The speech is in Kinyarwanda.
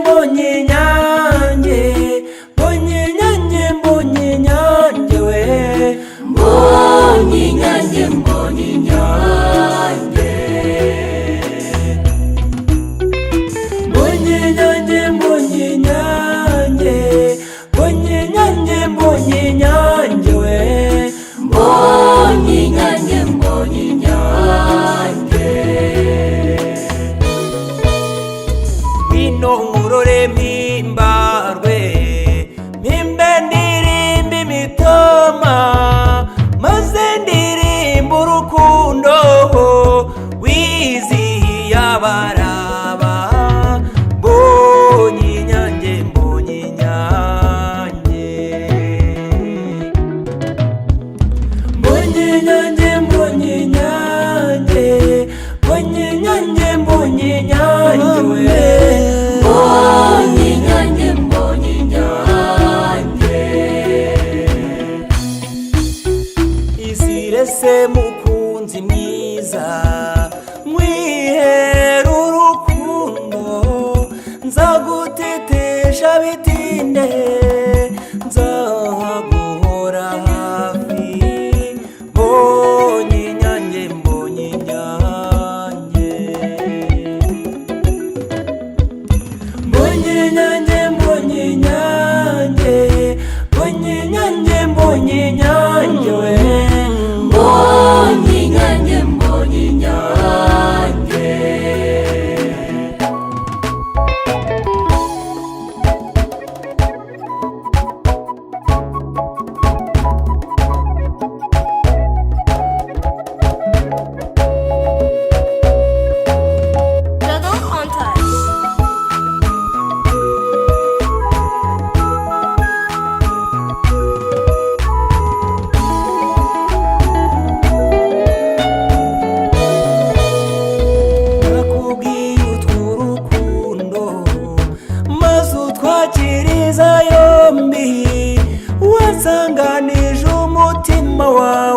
mbonye inyange, mbonye inyange, mbonye inyange we, mbonye inyange, mbonye inyange, mbonye inyange, mbonye inyange, mbonye inyange, mbonye inyange we, mbonye inyange, mbonye inyange. Bino ngurore mpimbarwe, mpimbe ndirimba imitoma, maze ndirimba urukundo wizihiye abaraba. Mbonye inyange, mbonye inyange, mbonye inyange, mbonye inyange, mbonye inyange, mbonye inyange we, mbonye inyange, mbonye inyange. Izirese mukunzi mwiza, mwihera urukundo, nzagutetesha bitinde, nzaguhora hafi. Mbonye inyange, mbonye inyange, mbonye inyange, mbonye inyange, mbonye inyange, mbonye inyange we, mbonye inyange, mbonye inyange. Jado on touch. Nakubwiye utw'urukundo, maze utwakiriza yombi, wasanganije umutima wawe.